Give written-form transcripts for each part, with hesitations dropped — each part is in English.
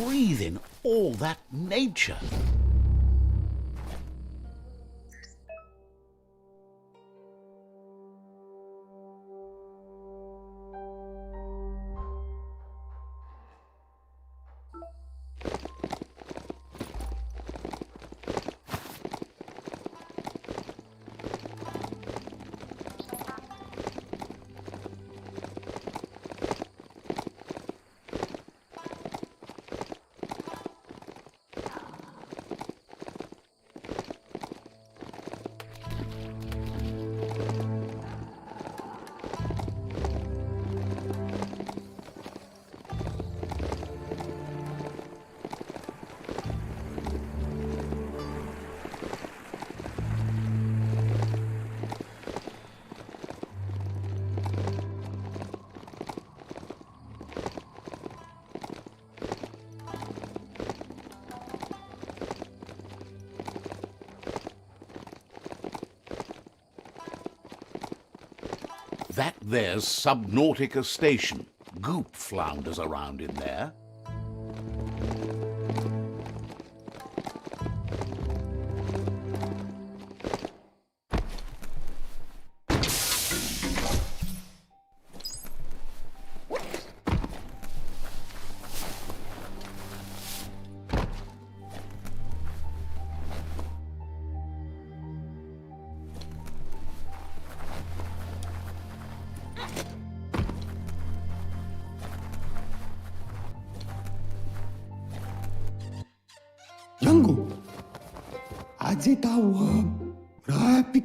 breathe in all that nature. That there's Subnautica Station. Goop flounders around in there.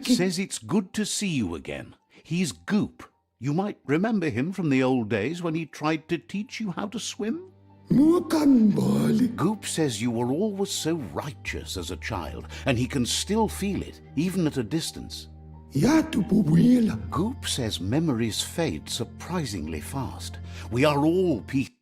Says it's good to see you again. He's Goop. You might remember him from the old days when he tried to teach you how to swim. Goop says you were always so righteous as a child, and he can still feel it, even at a distance. Goop says memories fade surprisingly fast. We are all people.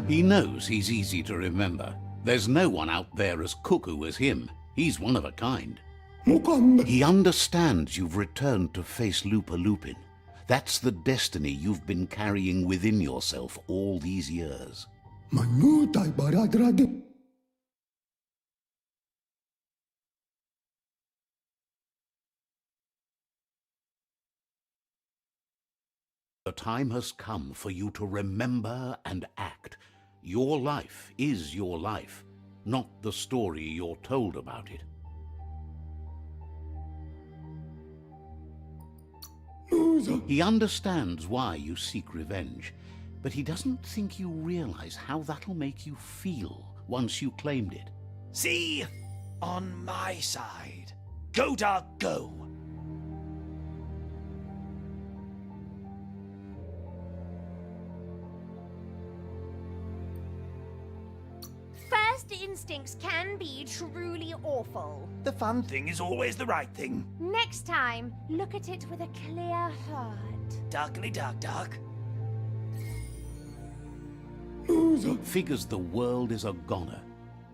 He knows he's easy to remember. There's no one out there as cuckoo as him. He's one of a kind. He understands you've returned to face Lupa Lupin. That's the destiny you've been carrying within yourself all these years. The time has come for you to remember and act. Your life is your life, not the story you're told about it. He understands why you seek revenge, but he doesn't think you realize how that'll make you feel once you claimed it. See? On my side. Go, dog, go! First instincts can be truly awful. The fun thing is always the right thing. Next time, look at it with a clear heart. Darkly dark, dark. Figures the world is a goner.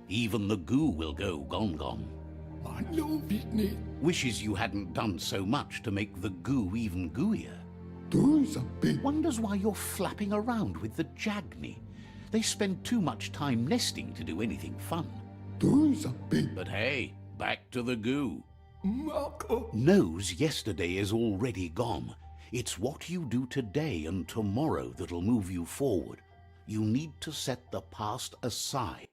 Even the goo will go gone. Wishes you hadn't done so much to make the goo even gooier. Wonders why you're flapping around with the Jagni. They spend too much time nesting to do anything fun. But hey, back to the goo. Knows yesterday is already gone. It's what you do today and tomorrow that'll move you forward. You need to set the past aside.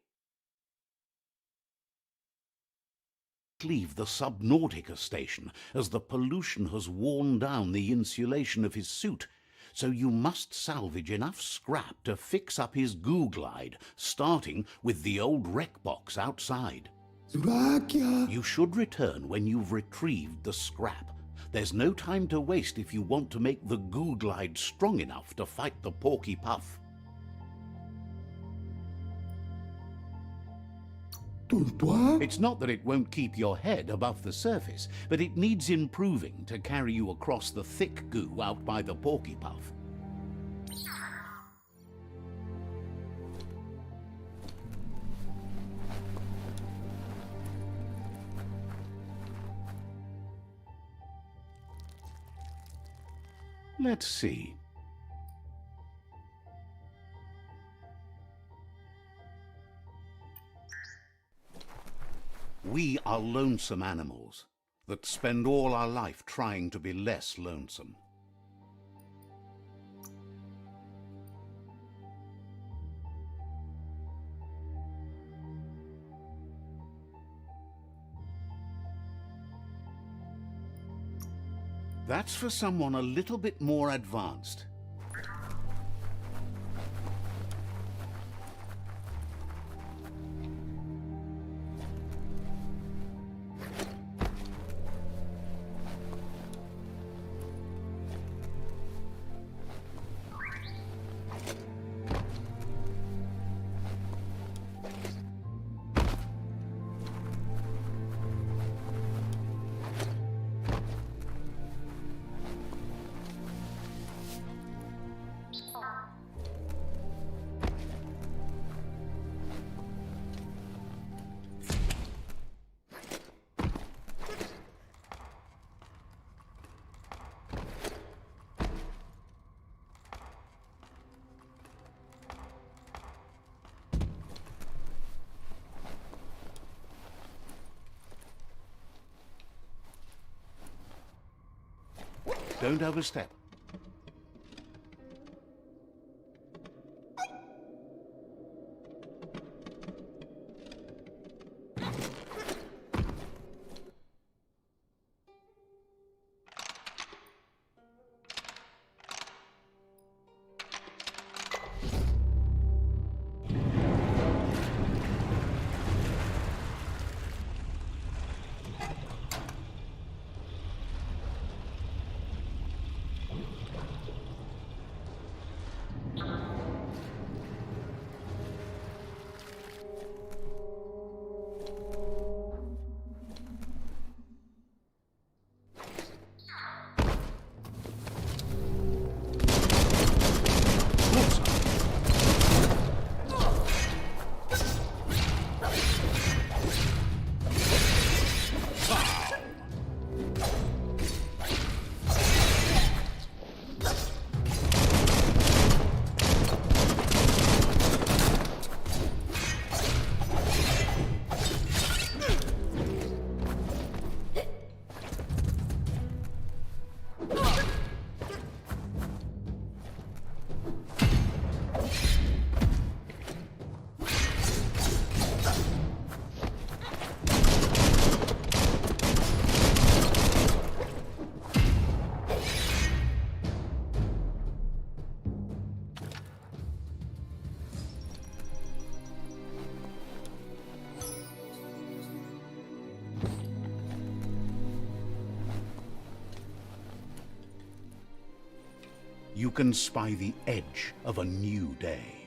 Leave the Subnautica Station, as the pollution has worn down the insulation of his suit. so you must salvage enough scrap to fix up his goo glide, starting with the old wreck box outside. You should return when you've retrieved the scrap. There's no time to waste if you want to make the goo glide strong enough to fight the Porky Puff. It's not that it won't keep your head above the surface, but it needs improving to carry you across the thick goo out by the Porky Puff. Let's see. We are lonesome animals that spend all our life trying to be less lonesome. That's for someone a little bit more advanced. Don't overstep. You can spy the edge of a new day.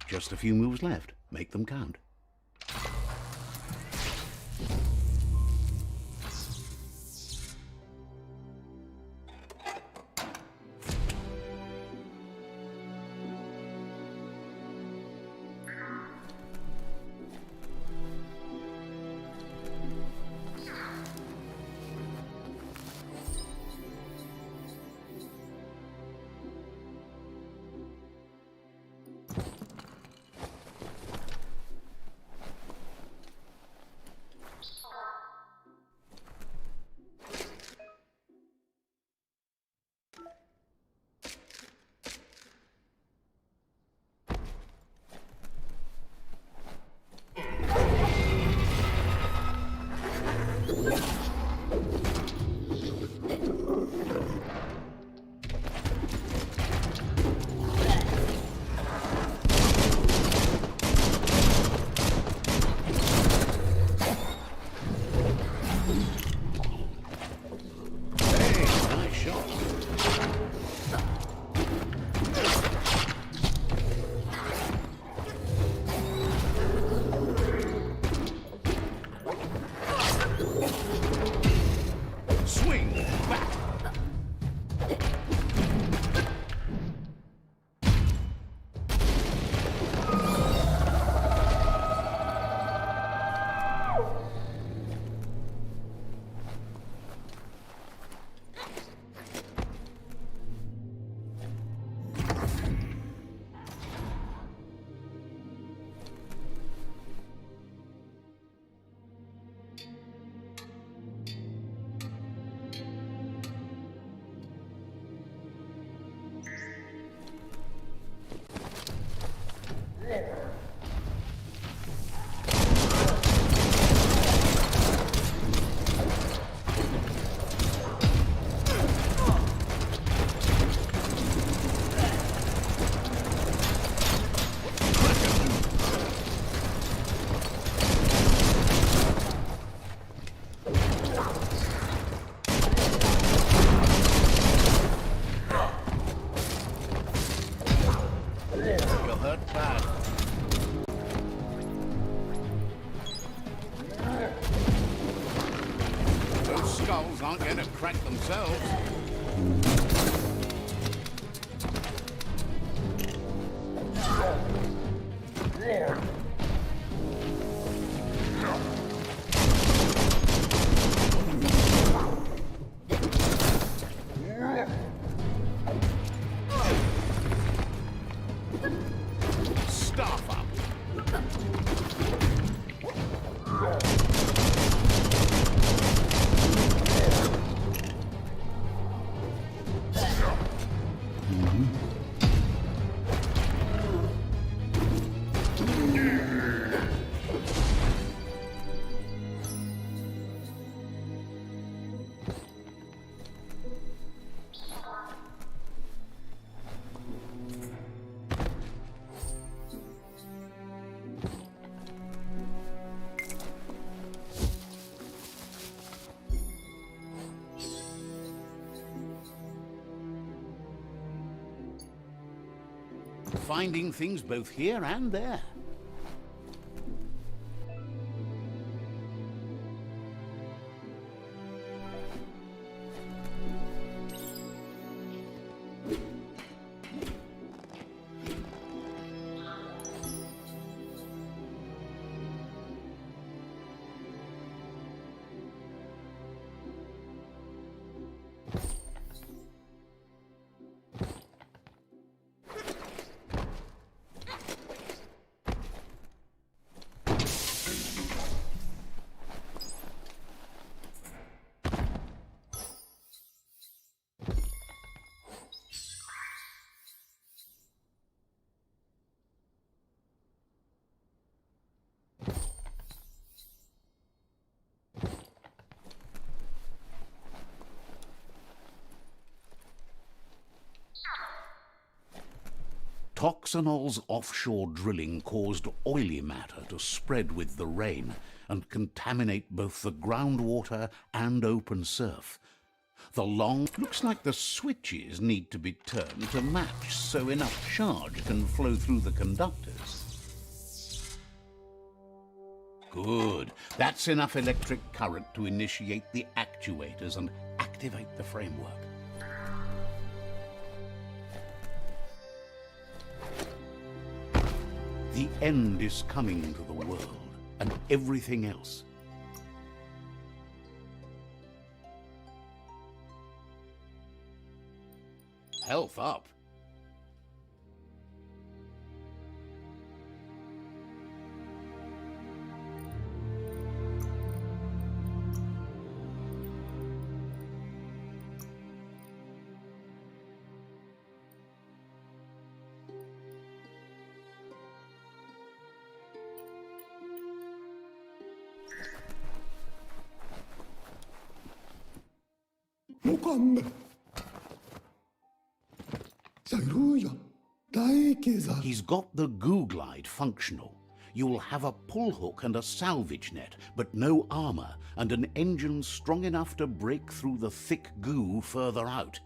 Just a few moves left. Make them count. Aren't going to crack themselves. Staff up. Finding things both here and there. Toxanol's offshore drilling caused oily matter to spread with the rain and contaminate both the groundwater and open surf. The long looks like the switches need to be turned to match so enough charge can flow through the conductors. Good. That's enough electric current to initiate the actuators and activate the framework. The end is coming to the world and everything else. Health up. He's got the goo glide functional. You'll have a pull hook and a salvage net, but no armor, and an engine strong enough to break through the thick goo further out.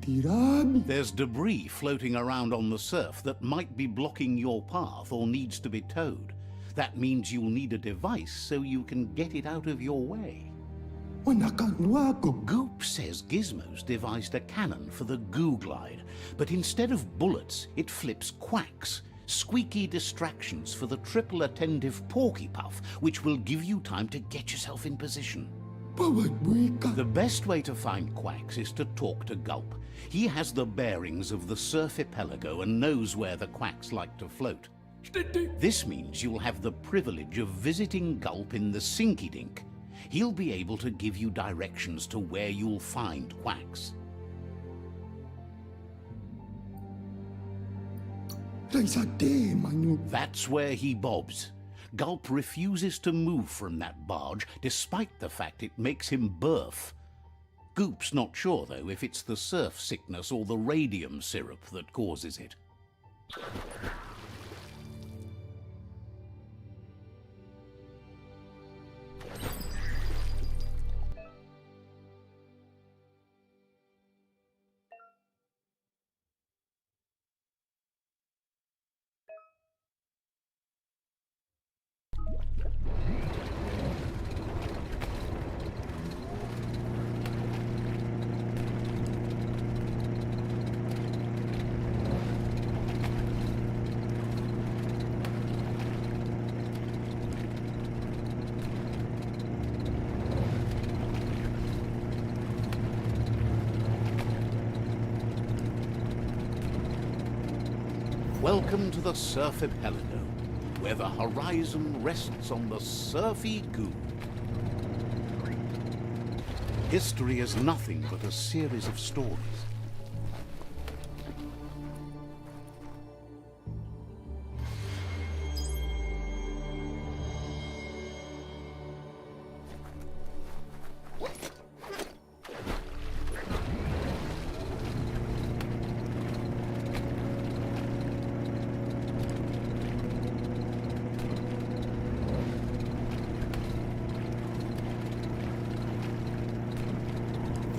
There's debris floating around on the surf that might be blocking your path or needs to be towed. That means you'll need a device so you can get it out of your way. Goop says Gizmo's devised a cannon for the goo glide, but instead of bullets, it flips quacks, squeaky distractions for the triple attentive porky puff, which will give you time to get yourself in position. The best way to find quacks is to talk to Gulp. He has the bearings of the surf archipelago and knows where the quacks like to float. This means you'll have the privilege of visiting Gulp in the Sinky Dink. He'll be able to give you directions to where you'll find quacks. That's where he bobs. Gulp refuses to move from that barge, despite the fact it makes him burf. Goop's not sure, though, if it's the surf sickness or the radium syrup that causes it. Welcome to the surf archipelago, where the horizon rests on the surfy goo. History is nothing but a series of stories.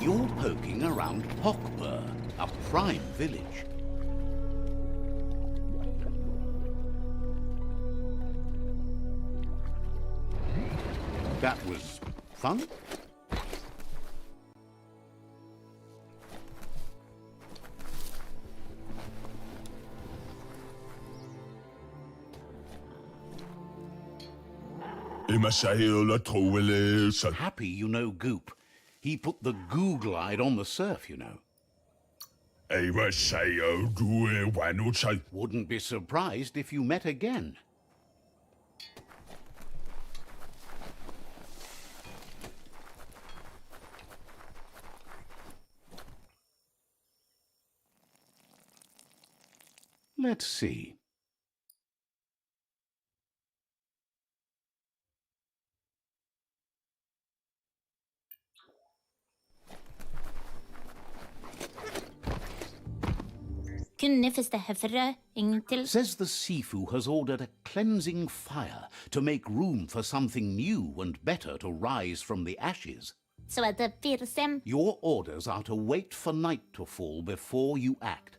You're poking around Hockbur, a prime village. That was fun? Happy you know Goop. He put the goo glide on the surf, you know. Wouldn't be surprised if you met again. Let's see. Kunne første herfra ingen til. Says the Sifu has ordered a cleansing fire to make room for something new and better to rise from the ashes. Så det firsem. Your orders are to wait for night to fall before you act.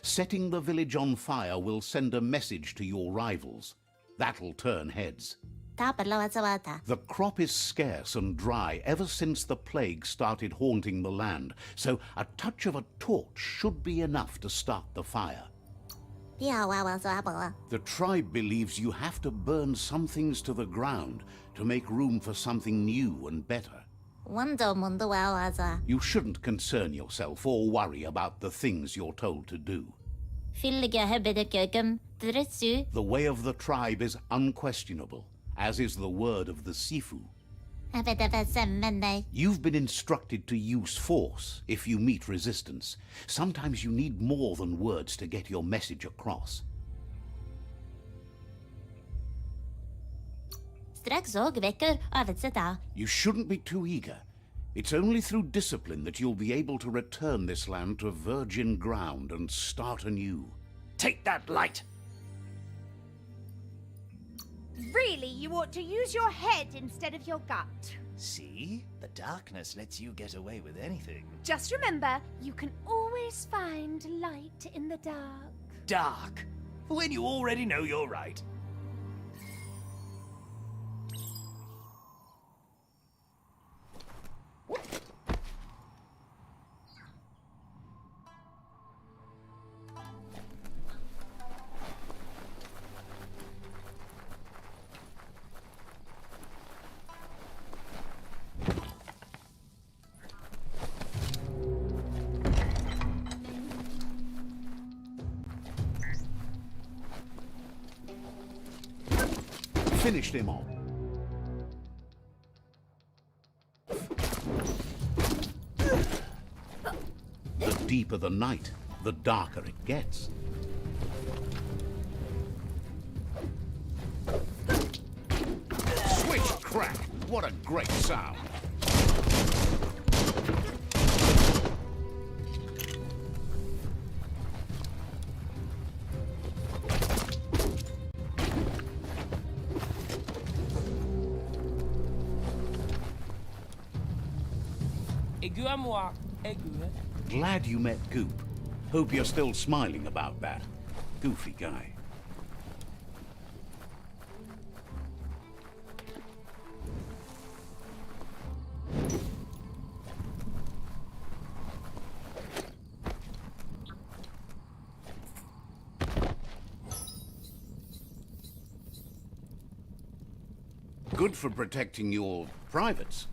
Setting the village on fire will send a message to your rivals. That'll turn heads. Tapalawa sa bata. The crop is scarce and dry ever since the plague started haunting the land, so a touch of a torch should be enough to start the fire. Piawawa sa apawa. The tribe believes you have to burn some things to the ground to make room for something new and better. Wando mundo wawa sa. You shouldn't concern yourself or worry about the things you're told to do. Fyllige hebede køkum. Dressu. The way of the tribe is unquestionable, as is the word of the Sifu. Hebede semende. You've been instructed to use force if you meet resistance. Sometimes you need more than words to get your message across. Straks og vekker øvet da. You shouldn't be too eager. It's only through discipline that you'll be able to return this land to virgin ground and start anew. Take that light! Really, you ought to use your head instead of your gut. See? The darkness lets you get away with anything. Just remember, you can always find light in the dark. Dark? When you already know you're right. Finished him off. The deeper the night, the darker it gets. Switch crack! What a great sound! Aigu à moi. Aigu. Glad you met Goop. Hope you're still smiling about that. Goofy guy. Good for protecting your privates.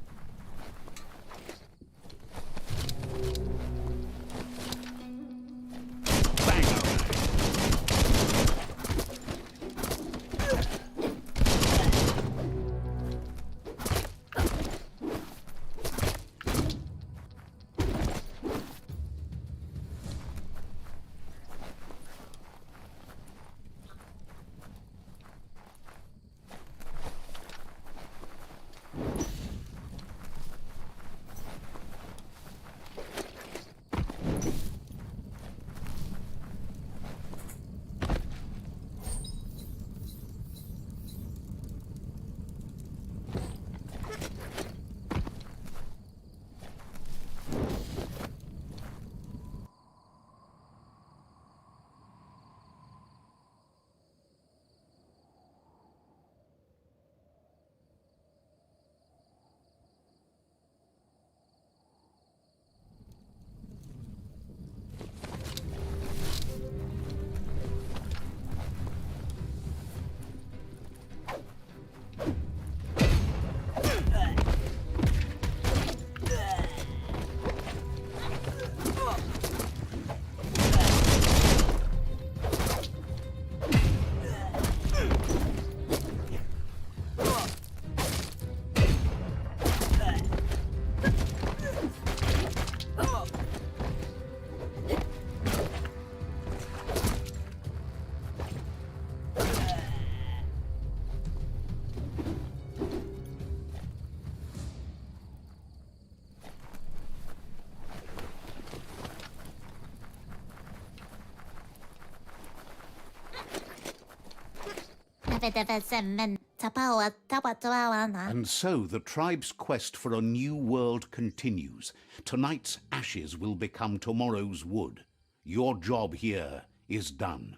Avedavasemen tapawa tapatawana. And so the tribe's quest for a new world continues. Tonight's ashes will become tomorrow's wood. Your job here is done.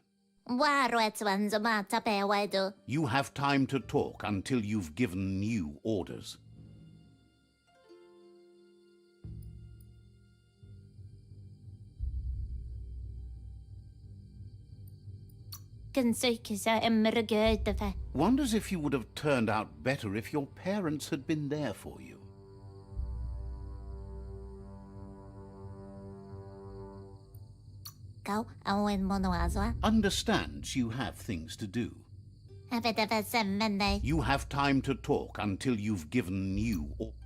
Waruetswanzoma tapewedu. You have time to talk until you've given new orders. Kensuikisa emmergötefe. Wonders if you would have turned out better if your parents had been there for you. Kau awen monoazwa. Understands you have things to do. Avedavasemene. You have time to talk until you've given new orders.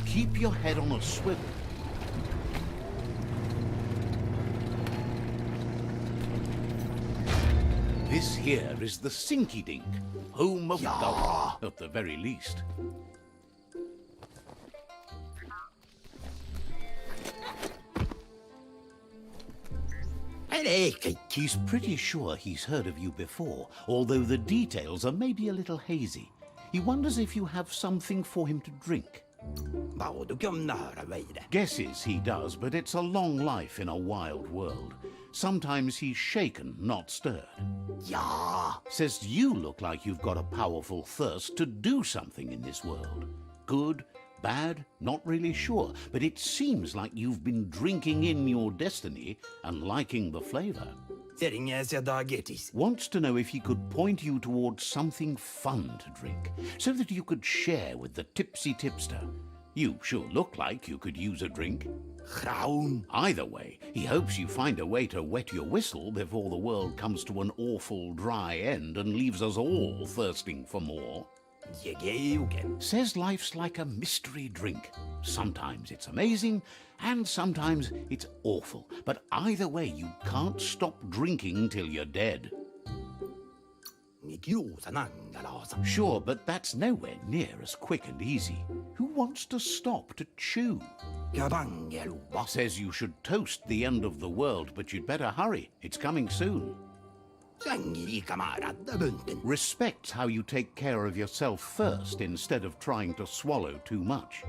Keep your head on a swivel. This here is the Sinky Dink, home of Gulp, at the very least. He's pretty sure he's heard of you before, although the details are maybe a little hazy. He wonders if you have something for him to drink. Guesses he does, but it's a long life in a wild world. Sometimes he's shaken, not stirred. Says you look like you've got a powerful thirst to do something in this world. Good, bad, not really sure, but it seems like you've been drinking in your destiny and liking the flavor. Wants to know if he could point you towards something fun to drink, so that you could share with the tipsy tipster. You sure look like you could use a drink. Either way, he hopes you find a way to wet your whistle before the world comes to an awful dry end and leaves us all thirsting for more. Says life's like a mystery drink. Sometimes it's amazing, and sometimes it's awful. But either way, you can't stop drinking till you're dead. Sure, but that's nowhere near as quick and easy. Who wants to stop to chew? Says you should toast the end of the world, but you'd better hurry. It's coming soon. Respects how you take care of yourself first instead of trying to swallow too much.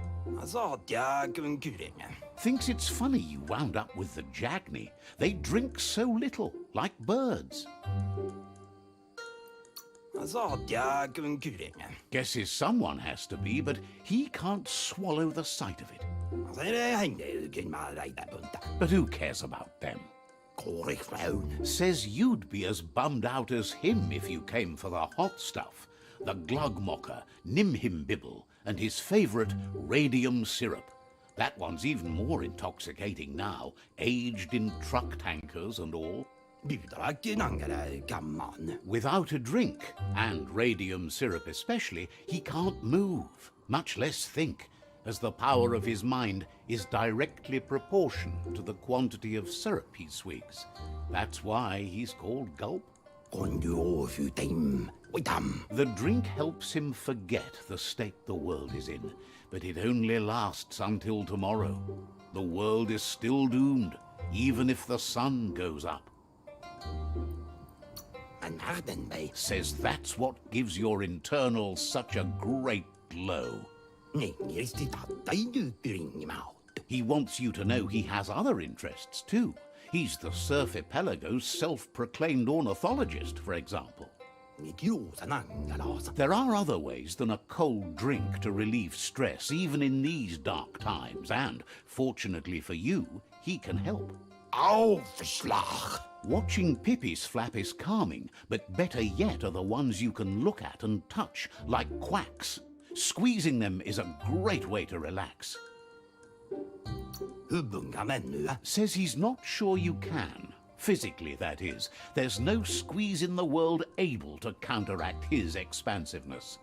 Thinks it's funny you wound up with the Jagni. They drink so little, like birds. Guesses someone has to be, but he can't swallow the sight of it. But who cares about them? Says you'd be as bummed out as him if you came for the hot stuff. The Glugmocker, Nimhimbibble, and his favourite radium syrup. That one's even more intoxicating now, aged in truck tankers and all. Without a drink, and radium syrup especially, he can't move, much less think, as the power of his mind is directly proportional to the quantity of syrup he swigs. That's why he's called Gulp. The drink helps him forget the state the world is in, but it only lasts until tomorrow. The world is still doomed, even if the sun goes up. Says that's what gives your internal such a great glow. He wants you to know he has other interests too. He's the Surfipelago's self-proclaimed ornithologist, for example. There are other ways than a cold drink to relieve stress, even in these dark times, and, fortunately for you, he can help. Aufschlag. Watching Pippi's flap is calming, but better yet are the ones you can look at and touch, like quacks. Squeezing them is a great way to relax. Says he's not sure you can. Physically, that is. There's no squeeze in the world able to counteract his expansiveness.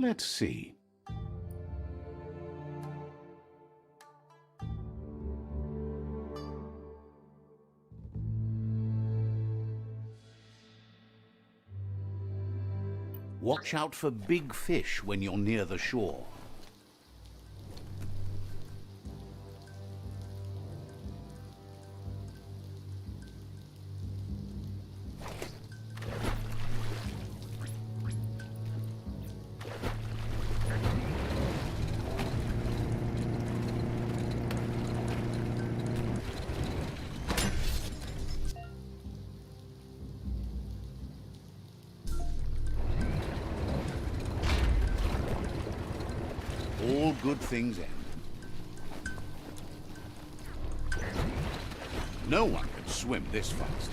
Let's see. Watch out for big fish when you're near the shore. All good things end. No one can swim this fast.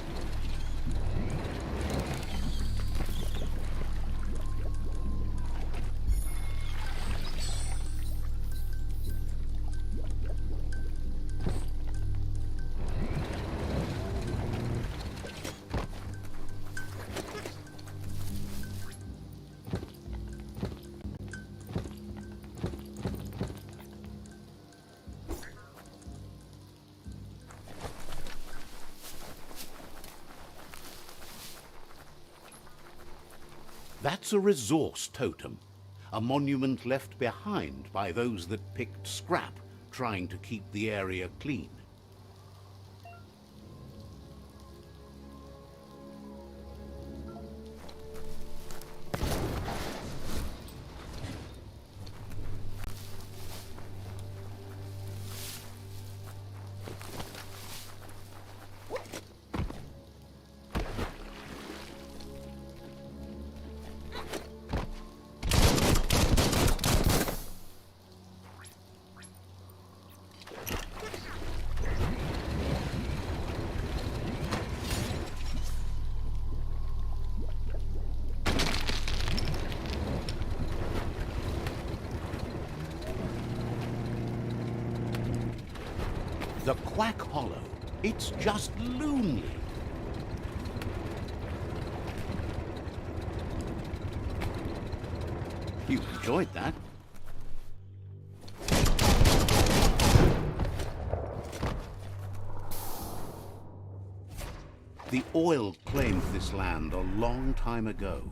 That's a resource totem, a monument left behind by those that picked scrap, trying to keep the area clean. The Quack Hollow. It's just lonely. You enjoyed that. The oil claimed this land a long time ago.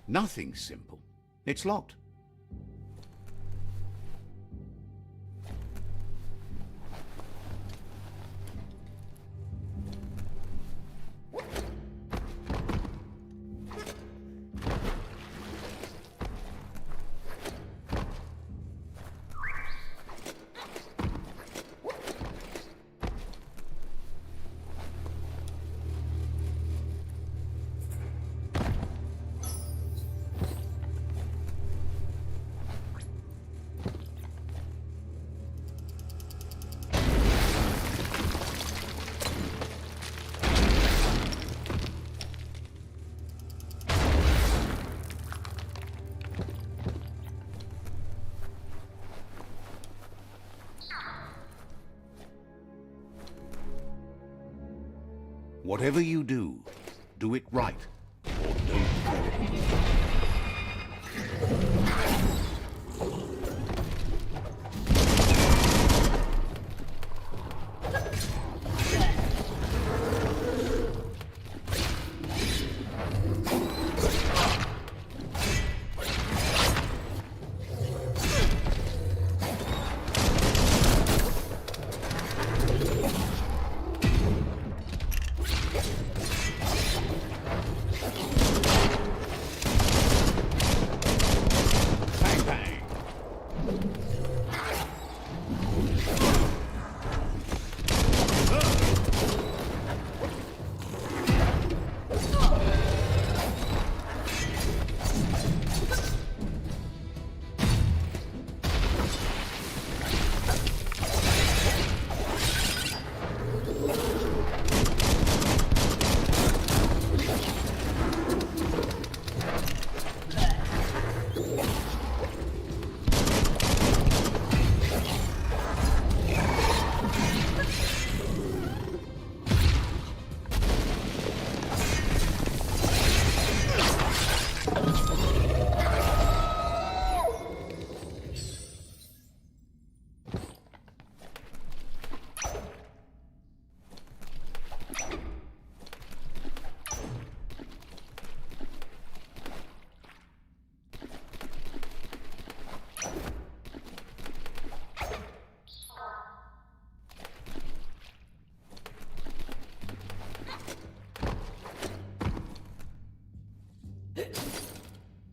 Nothing's simple. It's locked. Whatever you do, do it right. Or don't do it. Bang, bang.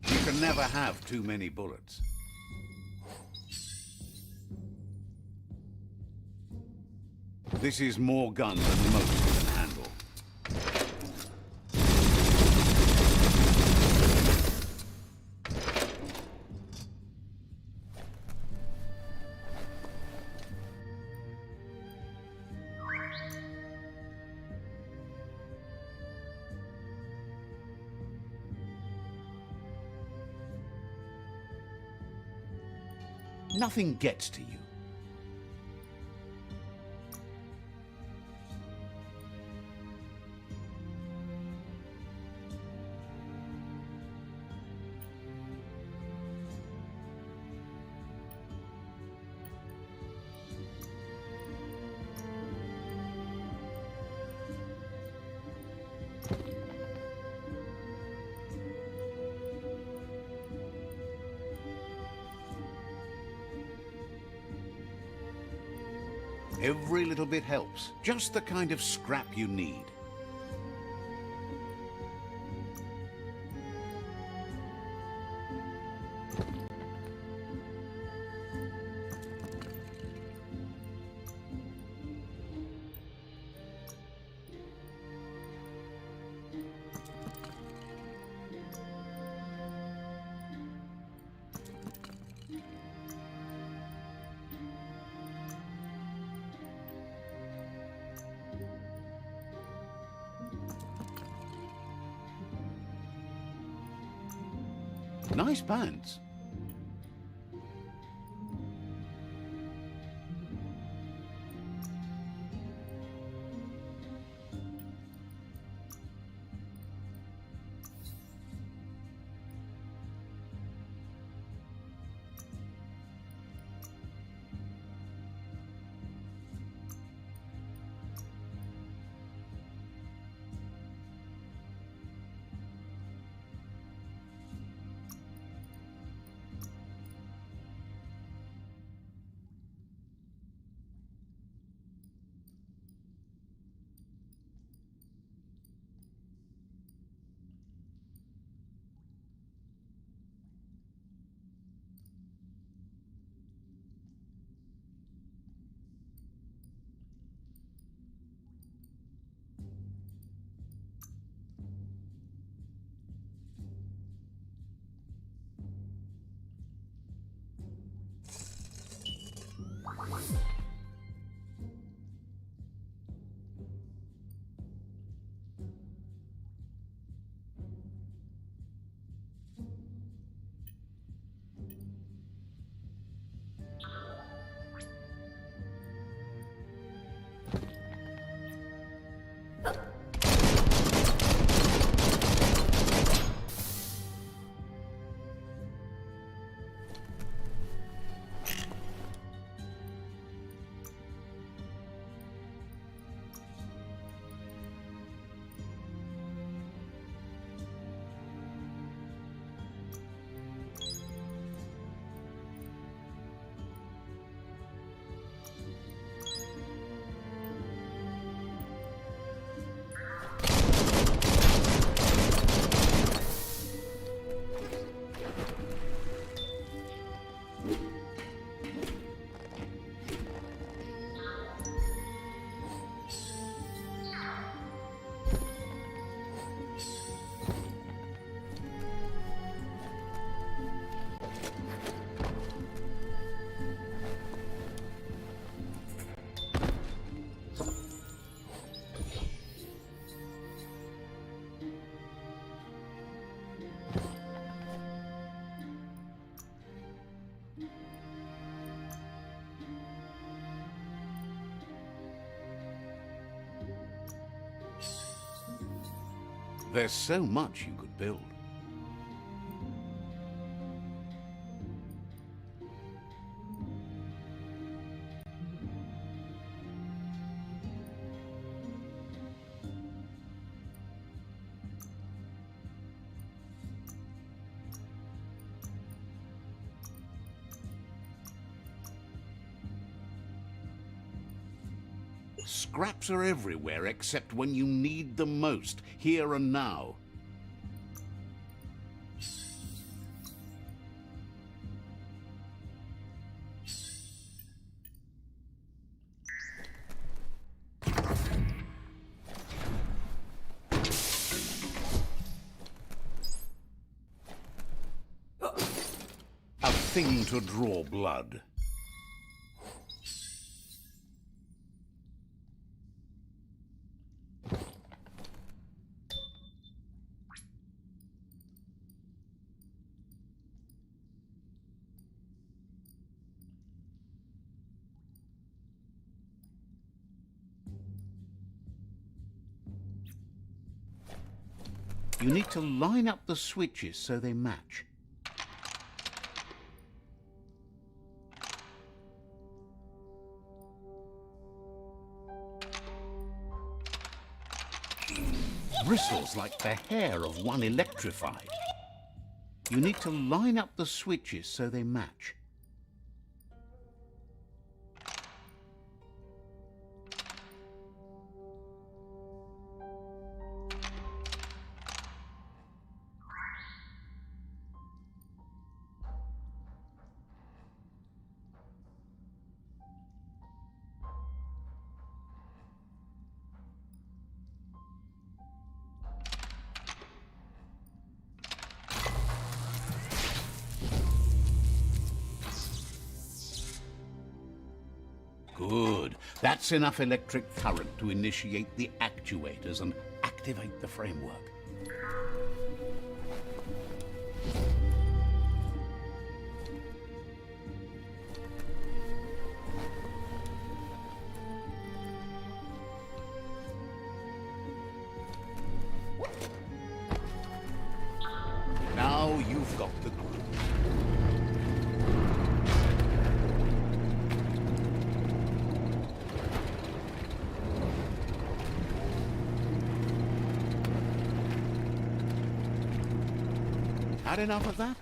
You can never have too many bullets. This is more gun than most can handle. Nothing gets to you. Every little bit helps. Just the kind of scrap you need. Nice pants. There's so much you could build. Scraps are everywhere except when you need them most, here and now. A thing to draw blood. You need to line up the switches so they match. Bristles like the hair of one electrified. You need to line up the switches so they match. Good. That's enough electric current to initiate the actuators and activate the framework. Now you've got the groove. Had enough of that?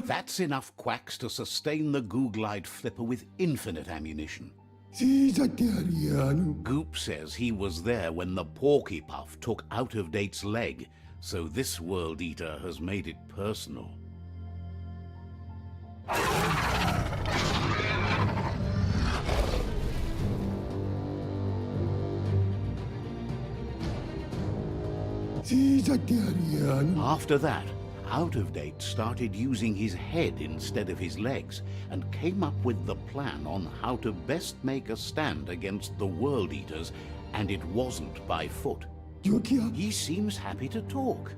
That's enough quacks to sustain the Googlide flipper with infinite ammunition. Goop says he was there when the Porky Puff took Out-of-Date's leg, so this World Eater has made it personal. After that, Out-of-Date started using his head instead of his legs and came up with the plan on how to best make a stand against the World Eaters, and it wasn't by foot. He seems happy to talk.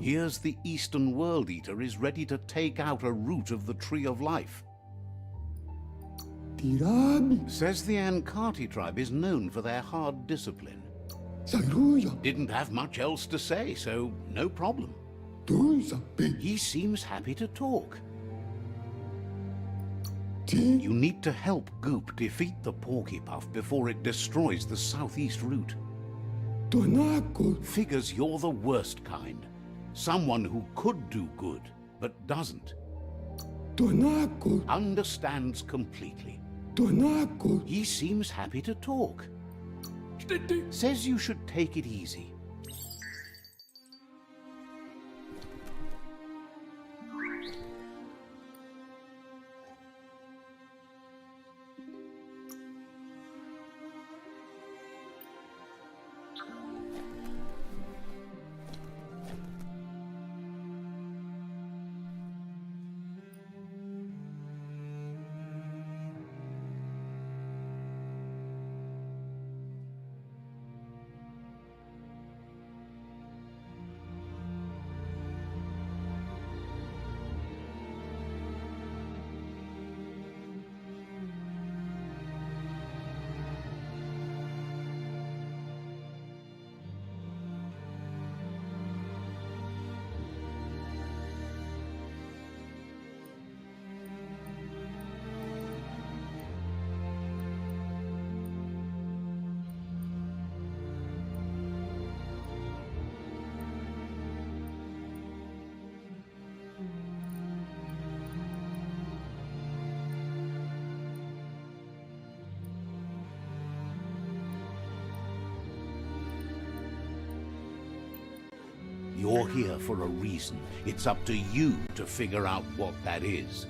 Here's the Eastern World Eater is ready to take out a root of the Tree of Life. Says the Ankati tribe is known for their hard discipline. Didn't have much else to say, so no problem. He seems happy to talk. You need to help Goop defeat the Porky-Puff before it destroys the southeast route. Figures you're the worst kind. Someone who could do good, but doesn't. Understands completely. He seems happy to talk. Says you should take it easy. You're here for a reason. It's up to you to figure out what that is.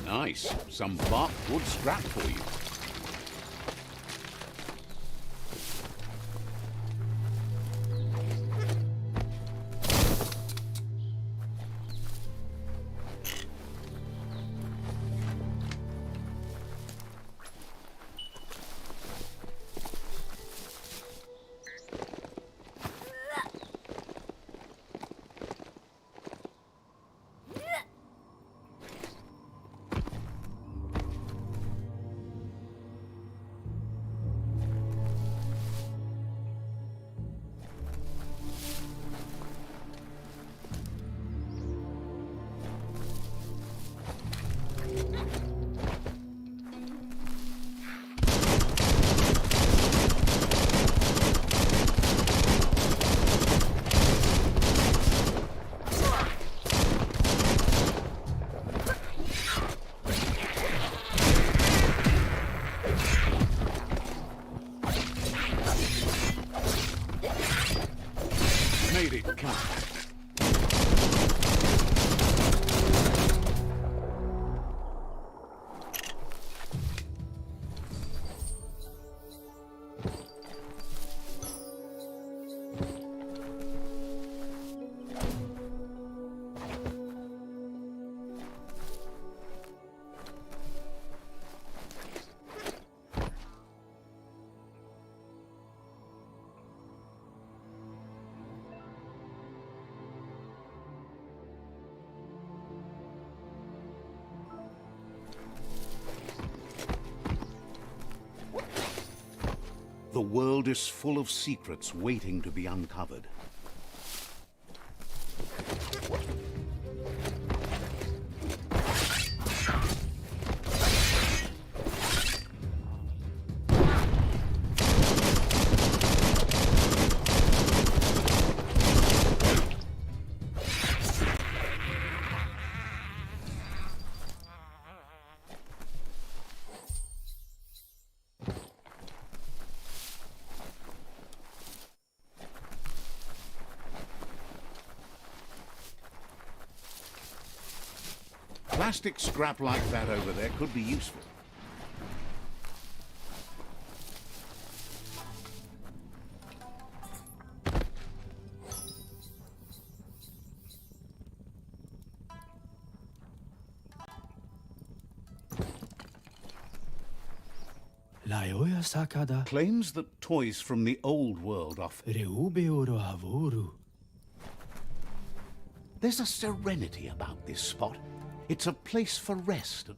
Nice. Some bark wood scrap for you. Made it count. The world is full of secrets waiting to be uncovered. Plastic scrap like that over there could be useful. sakada. Claims that toys from the old world are... Reubeoro avoru. There's a serenity about this spot. It's a place for rest.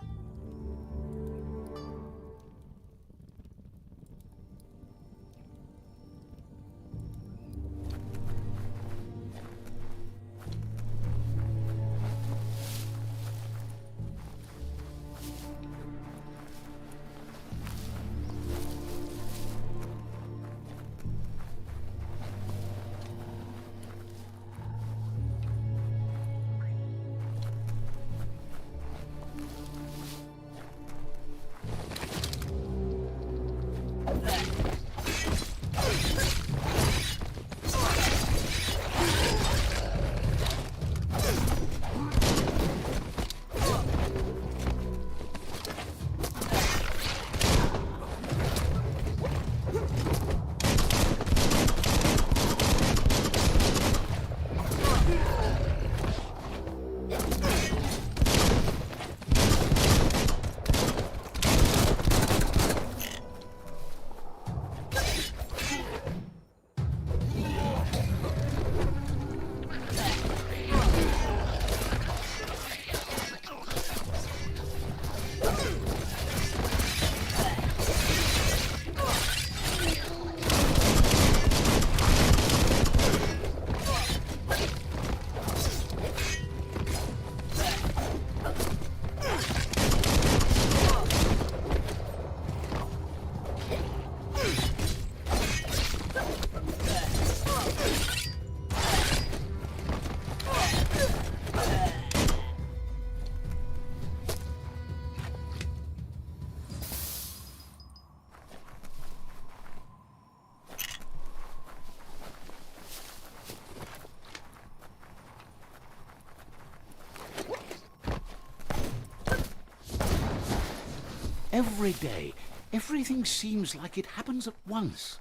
Every day, everything seems like it happens at once.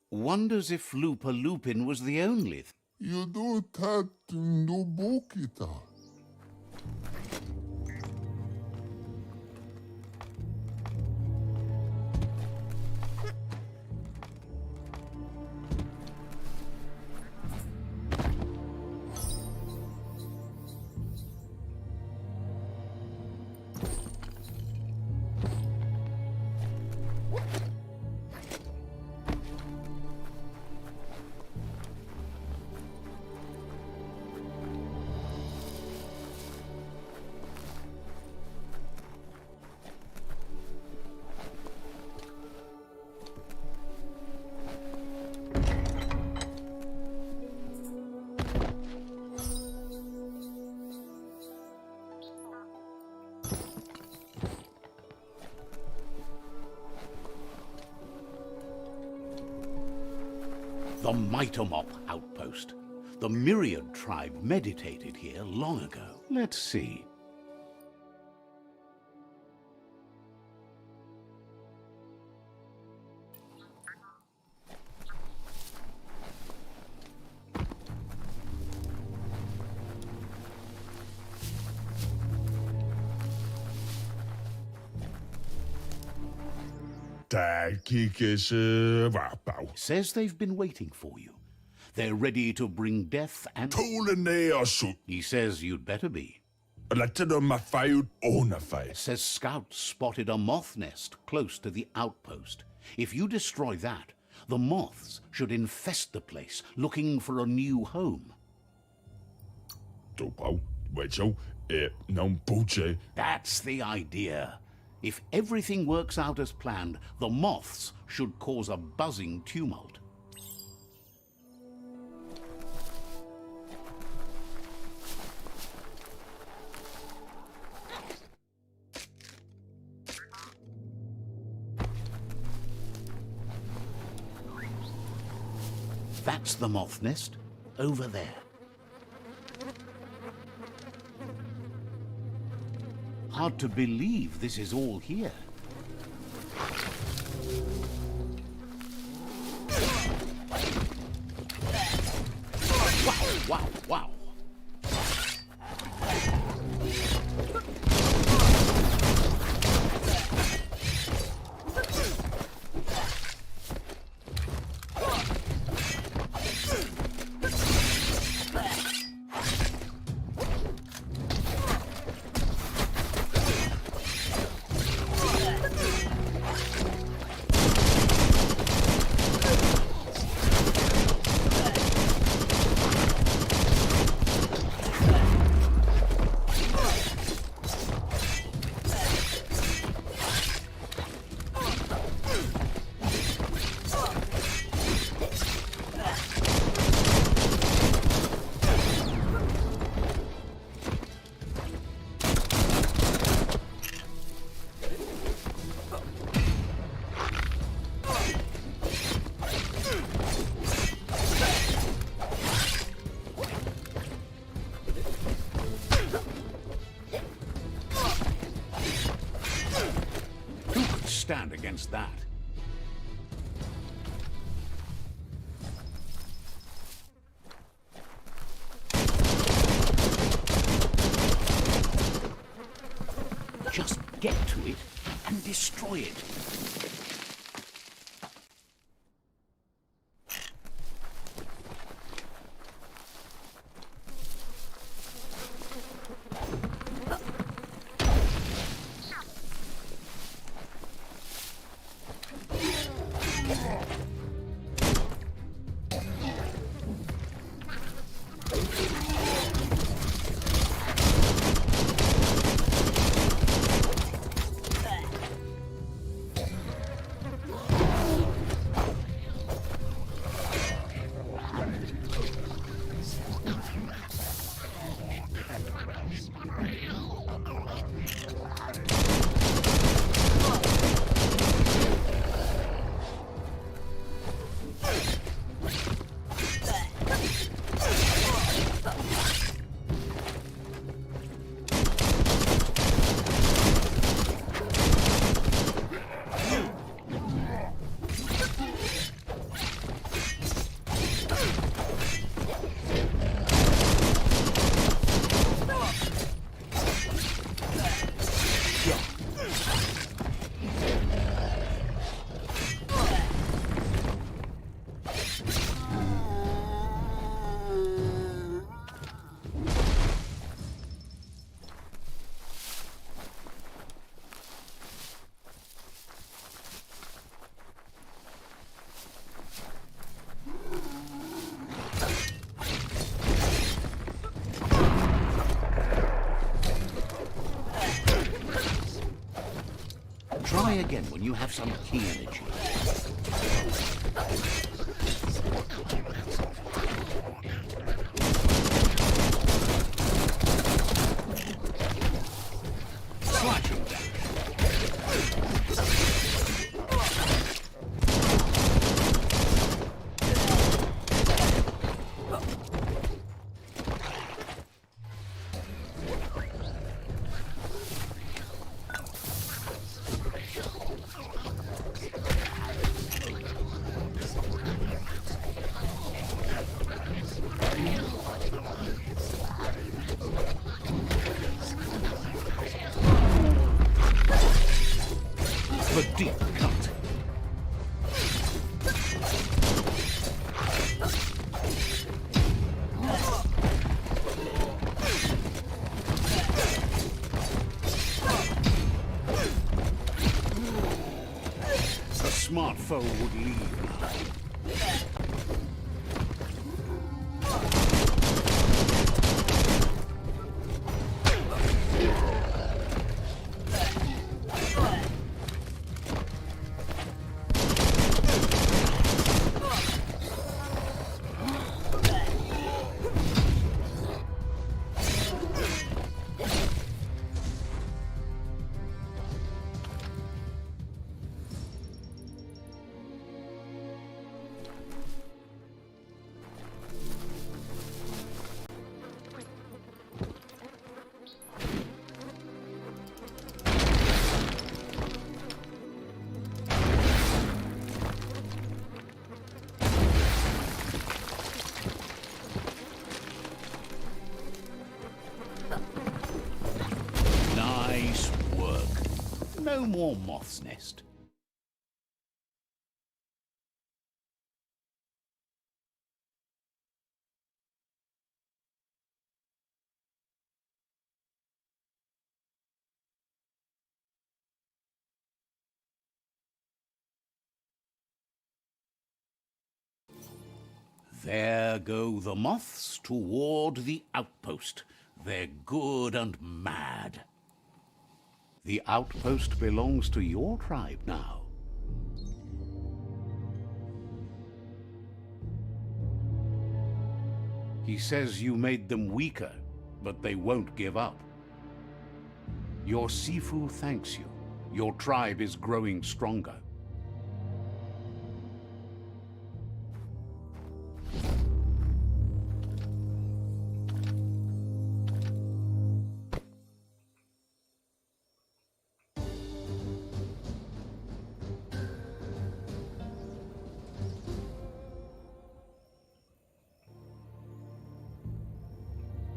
Wonders if Lupa Lupin was the only... You don't have to know Bokita. The Mitomop outpost. The Myriad tribe meditated here long ago. Let's see. Says they've been waiting for you. They're ready to bring death and... He says you'd better be. Says scouts spotted a moth nest close to the outpost. If you destroy that, the moths should infest the place, looking for a new home. That's the idea. If everything works out as planned, the moths should cause a buzzing tumult. That's the moth nest, over there. Hard to believe this is all here. Wow, wow, wow. stand against that. Just get to it and destroy it. Try again when you have some key energy. Slash him down. The deep cut. A smart foe would leave now. Nice work. No more moth's nest. There go the moths toward the outpost. They're good and mad. The outpost belongs to your tribe now. He says you made them weaker, but they won't give up. Your Sifu thanks you. Your tribe is growing stronger.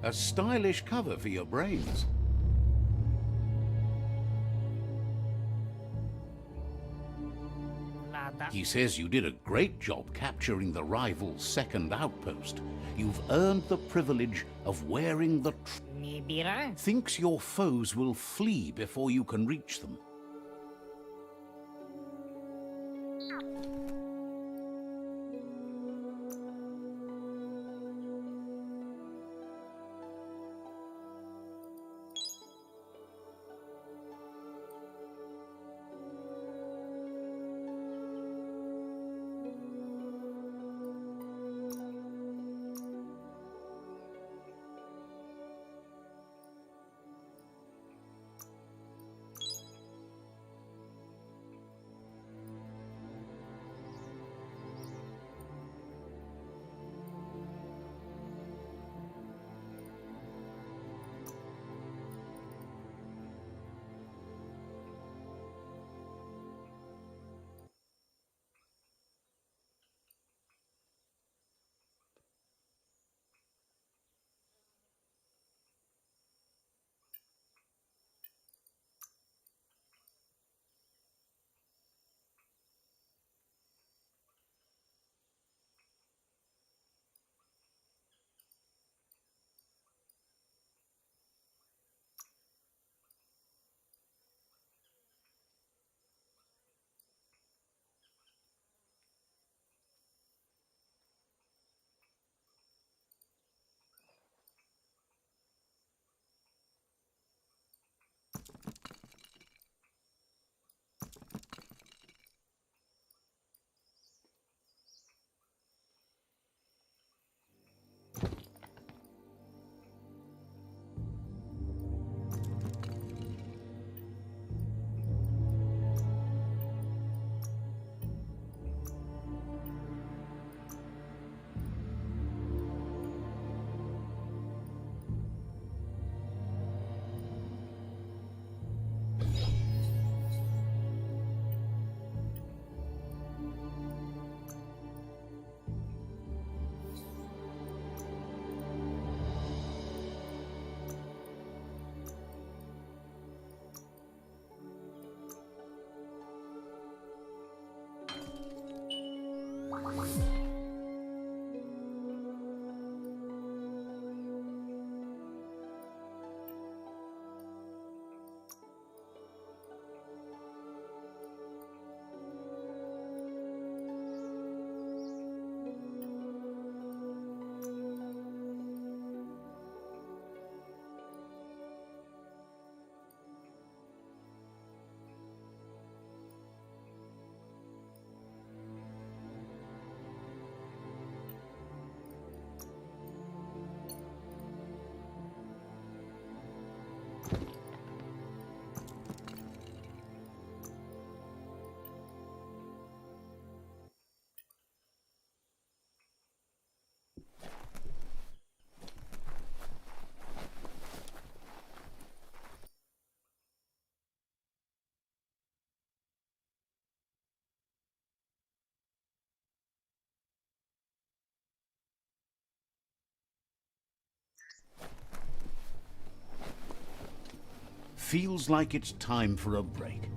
A stylish cover for your brains. Nada. He says you did a great job capturing the rival's second outpost. You've earned the privilege of wearing the Mi bira? thinks your foes will flee before you can reach them. Feels like it's time for a break.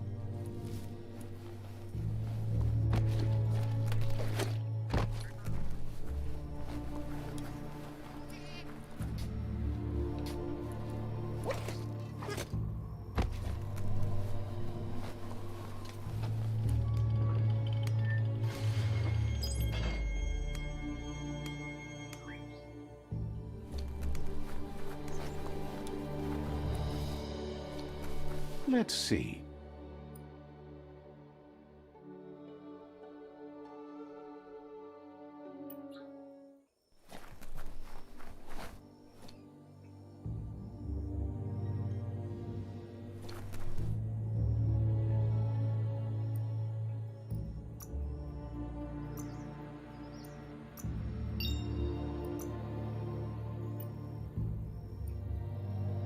Let's see.